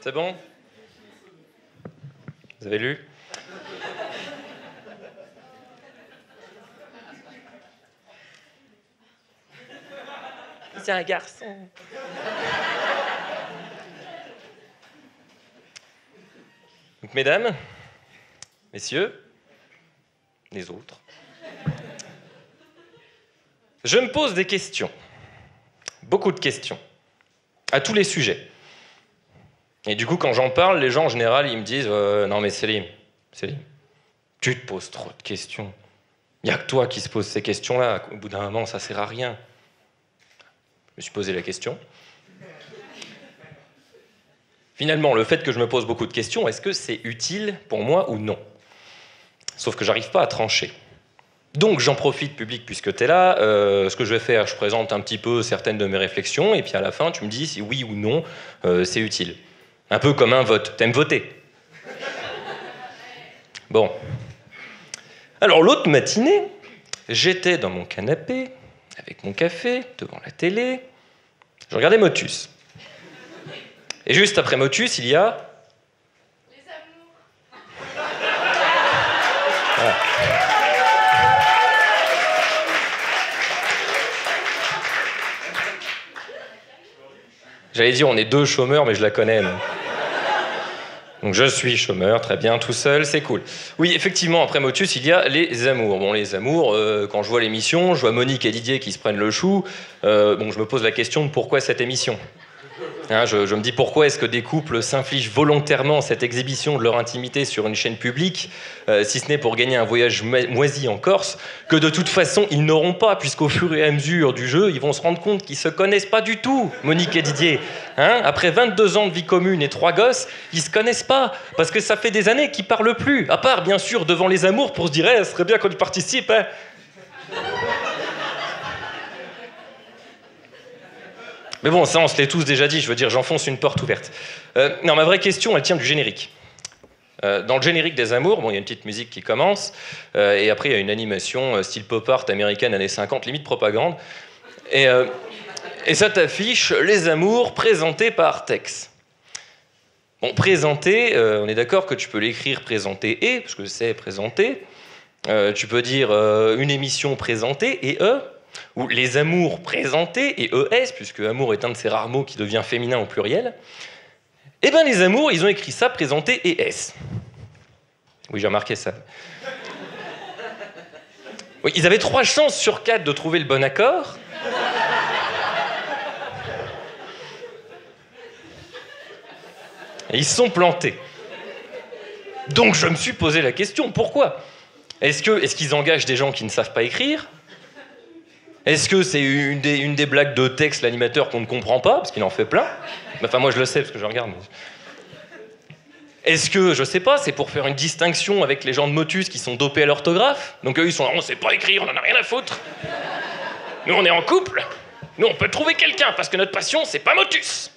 C'est bon? Vous avez lu? C'est un garçon. Donc, mesdames, messieurs, les autres, je me pose des questions. Beaucoup de questions. À tous les sujets. Et du coup, quand j'en parle, les gens, en général, ils me disent « Non mais Selim, tu te poses trop de questions. Il n'y a que toi qui se poses ces questions-là. Au bout d'un moment, ça sert à rien. » Je me suis posé la question. Finalement, le fait que je me pose beaucoup de questions, est-ce que c'est utile pour moi ou non? Sauf que j'arrive pas à trancher. Donc j'en profite, public, puisque tu es là. Ce que je vais faire, je présente un petit peu certaines de mes réflexions, et puis à la fin, tu me dis si oui ou non c'est utile. Un peu comme un vote. T'aimes voter? Bon. Alors l'autre matinée, j'étais dans mon canapé, avec mon café, devant la télé. Je regardais Motus. Et juste après Motus, il y a... Les amours. Voilà. J'allais dire, on est deux chômeurs, mais je la connais. Donc je suis chômeur, très bien, tout seul, c'est cool. Oui, effectivement, après Motus, il y a les amours. Bon, les amours, quand je vois l'émission, je vois Monique et Didier qui se prennent le chou. Bon, je me pose la question de pourquoi cette émission. Hein, je me dis pourquoi est-ce que des couples s'infligent volontairement cette exhibition de leur intimité sur une chaîne publique, si ce n'est pour gagner un voyage moisi en Corse, que de toute façon ils n'auront pas, puisqu'au fur et à mesure du jeu, ils vont se rendre compte qu'ils se connaissent pas du tout, Monique et Didier. Hein, après 22 ans de vie commune et 3 gosses, ils se connaissent pas, parce que ça fait des années qu'ils parlent plus, à part bien sûr devant les amours pour se dire ce serait bien qu'on y participe. Hein. Mais bon, ça, on se l'est tous déjà dit, je veux dire, j'enfonce une porte ouverte. Non, ma vraie question, elle tient du générique. Dans le générique des Amours, bon, il y a une petite musique qui commence, et après, il y a une animation style pop art américaine, années 50, limite propagande. Et ça t'affiche Les Amours présentés par Tex. Bon, présenté, on est d'accord que tu peux l'écrire présenté et, parce que c'est présenté. Tu peux dire une émission présentée et ou les amours présentés, et ES, puisque amour est un de ces rares mots qui devient féminin au pluriel, eh bien les amours, ils ont écrit ça, présenté et S. Oui, j'ai remarqué ça. Oui, ils avaient 3 chances sur 4 de trouver le bon accord. Et ils se sont plantés. Donc je me suis posé la question, pourquoi? Est-ce qu'ils engagent des gens qui ne savent pas écrire? Est-ce que c'est une des blagues de Tex, l'animateur, qu'on ne comprend pas, parce qu'il en fait plein? Enfin, moi, je le sais, parce que je regarde. Est-ce que, je sais pas, c'est pour faire une distinction avec les gens de Motus qui sont dopés à l'orthographe? Donc eux, ils sont là, on sait pas écrire, on en a rien à foutre. Nous, on est en couple. Nous, on peut trouver quelqu'un, parce que notre passion, c'est pas Motus.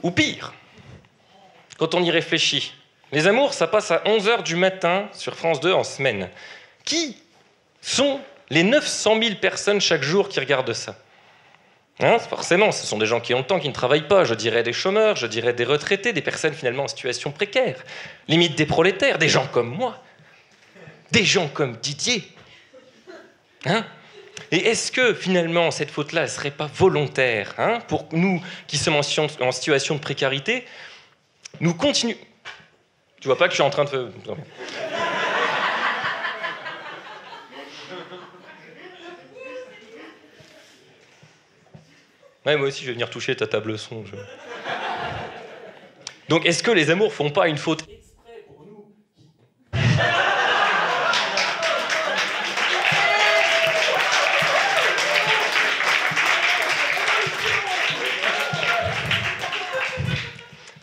Ou pire, quand on y réfléchit, les amours, ça passe à 11h du matin sur France 2 en semaine. Qui sont les 900 000 personnes chaque jour qui regardent ça? Hein, forcément, ce sont des gens qui ont le temps, qui ne travaillent pas. Je dirais des chômeurs, je dirais des retraités, des personnes finalement en situation précaire. Limite des prolétaires, des gens comme moi. Des gens comme Didier. Hein? Et est-ce que finalement cette faute-là ne serait pas volontaire, hein, pour nous qui sommes en situation de précarité, nous continuons... Tu vois pas que je suis en train de... Ouais, moi aussi, je vais venir toucher ta table son. Donc, est-ce que les amours font pas une faute exprès pour nous?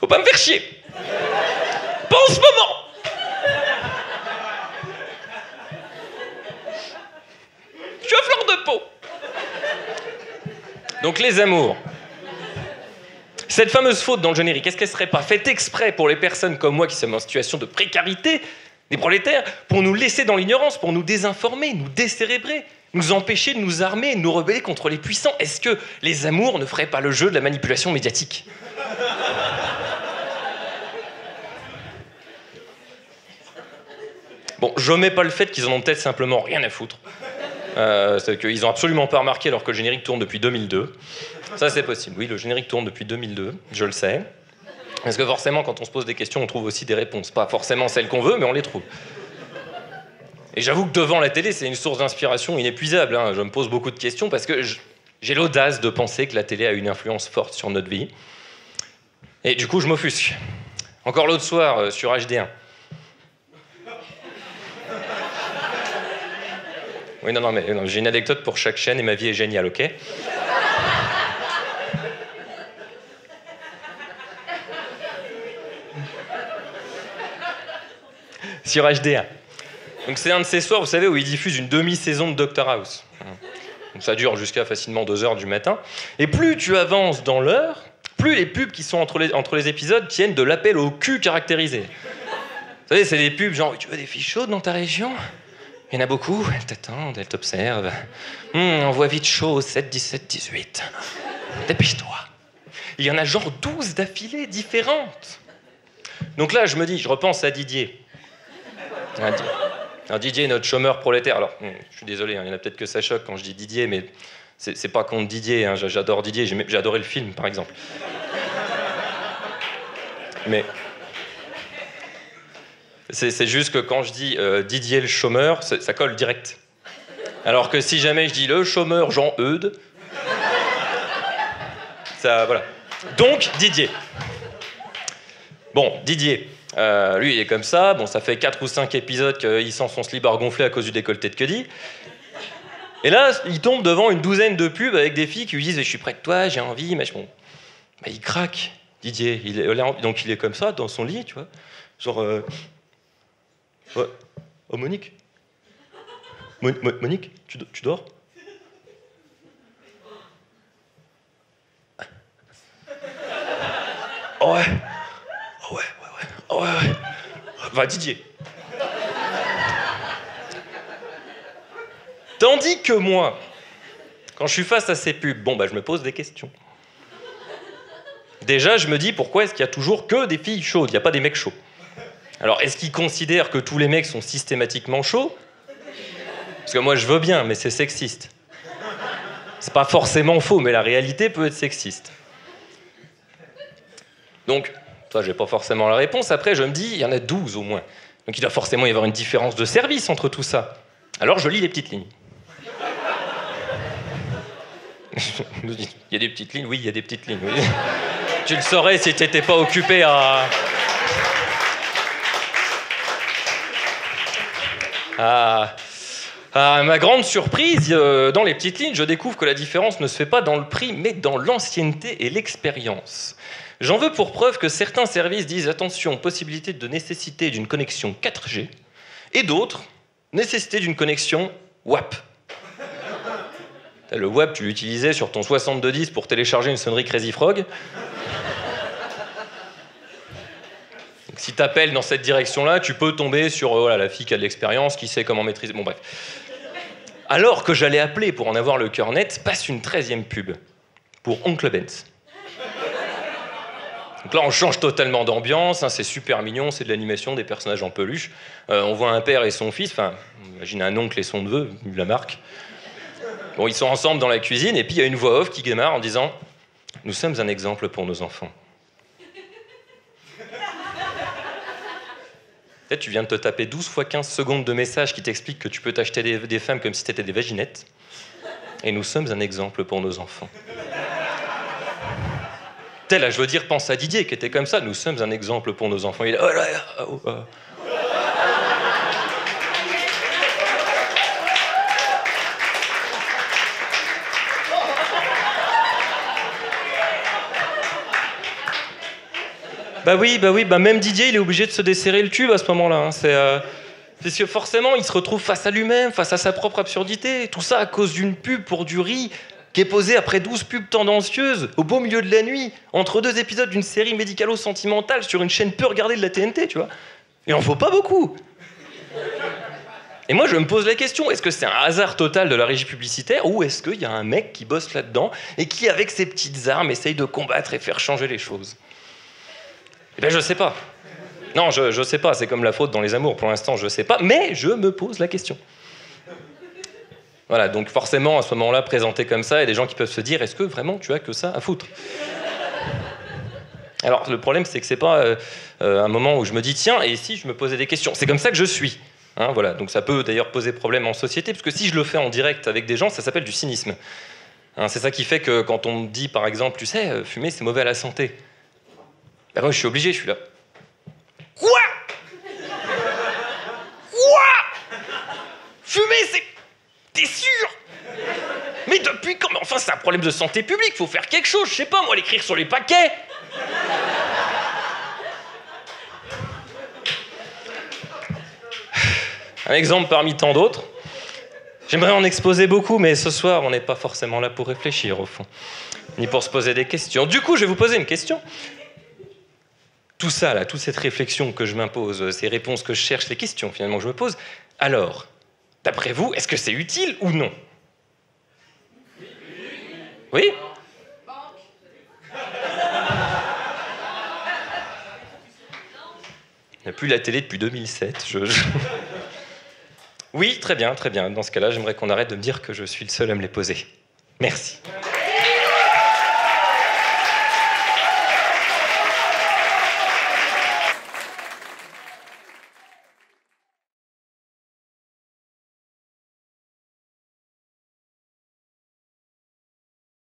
Faut pas me faire chier. Pas en ce moment. Je suis à fleur de peau. Donc les amours. Cette fameuse faute dans le générique, est-ce qu'elle serait pas faite exprès pour les personnes comme moi qui sommes en situation de précarité, des prolétaires, pour nous laisser dans l'ignorance, pour nous désinformer, nous décérébrer, nous empêcher de nous armer et de nous rebeller contre les puissants. Est-ce que les amours ne feraient pas le jeu de la manipulation médiatique ? Bon, j'omets pas le fait qu'ils en ont peut-être simplement rien à foutre. C'est qu'ils ont absolument pas remarqué alors que le générique tourne depuis 2002. Ça, c'est possible. Oui, le générique tourne depuis 2002, je le sais. Parce que forcément, quand on se pose des questions, on trouve aussi des réponses. Pas forcément celles qu'on veut, mais on les trouve. Et j'avoue que devant la télé, c'est une source d'inspiration inépuisable. Hein. Je me pose beaucoup de questions parce que j'ai l'audace de penser que la télé a une influence forte sur notre vie. Et du coup, je m'offusque. Encore l'autre soir, sur HD1. Oui, non, j'ai une anecdote pour chaque chaîne et ma vie est géniale, ok ? Sur HD1. Donc c'est un de ces soirs, vous savez, où ils diffusent une demi-saison de Dr House. Donc ça dure jusqu'à facilement 2h du matin. Et plus tu avances dans l'heure, plus les pubs qui sont entre les épisodes tiennent de l'appel au cul caractérisé. Vous savez, c'est des pubs genre « Tu veux des filles chaudes dans ta région ?» Il y en a beaucoup, elles t'attendent, elles t'observent. Envoie vite chaud, 7, 17, 18. Dépêche-toi. Il y en a genre 12 d'affilée différentes. Donc là, je repense à Didier. Alors Didier, notre chômeur prolétaire. Alors, je suis désolé, il y en a peut-être que ça choque quand je dis Didier, mais c'est pas contre Didier. Hein, j'adore Didier, j'ai adoré le film, par exemple. Mais c'est juste que quand je dis Didier le chômeur, ça colle direct. Alors que si jamais je dis le chômeur Jean-Eudes, ça, voilà. Donc, Didier. Bon, Didier. Lui, il est comme ça. Bon, ça fait 4 ou 5 épisodes qu'il sent son slibard gonflé à cause du décolleté de Cuddy. Et là, il tombe devant une douzaine de pubs avec des filles qui lui disent « Je suis près de toi, j'ai envie, mais bon. » Bah, il craque, Didier. Donc, il est comme ça, dans son lit, tu vois. Genre... Ouais. Oh, Monique Monique, tu dors ? Oh ouais. Oh ouais. Oh ouais. Va, Didier. Tandis que moi, quand je suis face à ces pubs, je me pose des questions. Déjà, je me dis, pourquoi est-ce qu'il y a toujours que des filles chaudes ? Il n'y a pas des mecs chauds. Alors, est-ce qu'ils considèrent que tous les mecs sont systématiquement chauds ? Parce que moi, je veux bien, mais c'est sexiste. C'est pas forcément faux, mais la réalité peut être sexiste. Donc, toi, j'ai pas forcément la réponse. Après, je me dis, il y en a 12 au moins. Donc, il doit forcément y avoir une différence de service entre tout ça. Alors, je lis les petites lignes. Il y a des petites lignes ? Oui, il y a des petites lignes. Oui. Tu le saurais si tu n'étais pas occupé à... À ma grande surprise, dans les petites lignes, je découvre que la différence ne se fait pas dans le prix, mais dans l'ancienneté et l'expérience. J'en veux pour preuve que certains services disent « Attention, possibilité de nécessité d'une connexion 4G » et d'autres « Nécessité d'une connexion WAP ». Le WAP, tu l'utilisais sur ton 6210 pour télécharger une sonnerie Crazy Frog. Donc, si tu appelles dans cette direction-là, tu peux tomber sur la fille qui a de l'expérience, qui sait comment maîtriser... Bon, bref. Alors que j'allais appeler pour en avoir le cœur net, passe une 13e pub pour Oncle Benz. Donc là, on change totalement d'ambiance, hein, c'est super mignon, c'est de l'animation, des personnages en peluche. On voit un père et son fils, enfin, imagine un oncle et son neveu, vu la marque. Bon, ils sont ensemble dans la cuisine, et puis il y a une voix off qui démarre en disant « Nous sommes un exemple pour nos enfants. » Peut-être tu viens de te taper 12 fois 15 secondes de message qui t'expliquent que tu peux t'acheter des femmes comme si t'étais des vaginettes. Et nous sommes un exemple pour nos enfants. Là, je veux dire, pense à Didier qui était comme ça. Nous sommes un exemple pour nos enfants. Il est... Bah oui, même Didier, il est obligé de se desserrer le tube à ce moment-là. Hein. Parce que forcément, il se retrouve face à lui-même, face à sa propre absurdité. Tout ça à cause d'une pub pour du riz qui est posée après 12 pubs tendancieuses, au beau milieu de la nuit, entre 2 épisodes d'une série médicalo-sentimentale sur une chaîne peu regardée de la TNT, tu vois. Et il en faut pas beaucoup. Et moi, je me pose la question, est-ce que c'est un hasard total de la régie publicitaire ou est-ce qu'il y a un mec qui bosse là-dedans et qui, avec ses petites armes, essaye de combattre et faire changer les choses? Eh bien, je sais pas. Non, je sais pas, c'est comme la faute dans les amours, pour l'instant, je sais pas, mais je me pose la question. Voilà, donc forcément, à ce moment-là, présenté comme ça, il y a des gens qui peuvent se dire, est-ce que vraiment tu as que ça à foutre? Alors, le problème, c'est que c'est pas un moment où je me dis, tiens, et si je me posais des questions? C'est comme ça que je suis. Hein, voilà. Donc ça peut d'ailleurs poser problème en société, parce que si je le fais en direct avec des gens, ça s'appelle du cynisme. Hein, c'est ça qui fait que quand on me dit, par exemple, tu sais, fumer, c'est mauvais à la santé. Ben moi, je suis obligé, je suis là. Quoi? Quoi? Fumer, c'est... T'es sûr? Mais depuis quand? Enfin, c'est un problème de santé publique, faut faire quelque chose, je sais pas, moi, l'écrire sur les paquets. Un exemple parmi tant d'autres. J'aimerais en exposer beaucoup, mais ce soir, on n'est pas forcément là pour réfléchir, au fond. Ni pour se poser des questions. Du coup, je vais vous poser une question. Tout ça, là, toute cette réflexion que je m'impose, ces réponses que je cherche, les questions, finalement, que je me pose, alors, d'après vous, est-ce que c'est utile ou non? Oui? Il n'y a plus la télé depuis 2007. Oui, très bien, très bien. Dans ce cas-là, j'aimerais qu'on arrête de me dire que je suis le seul à me les poser. Merci.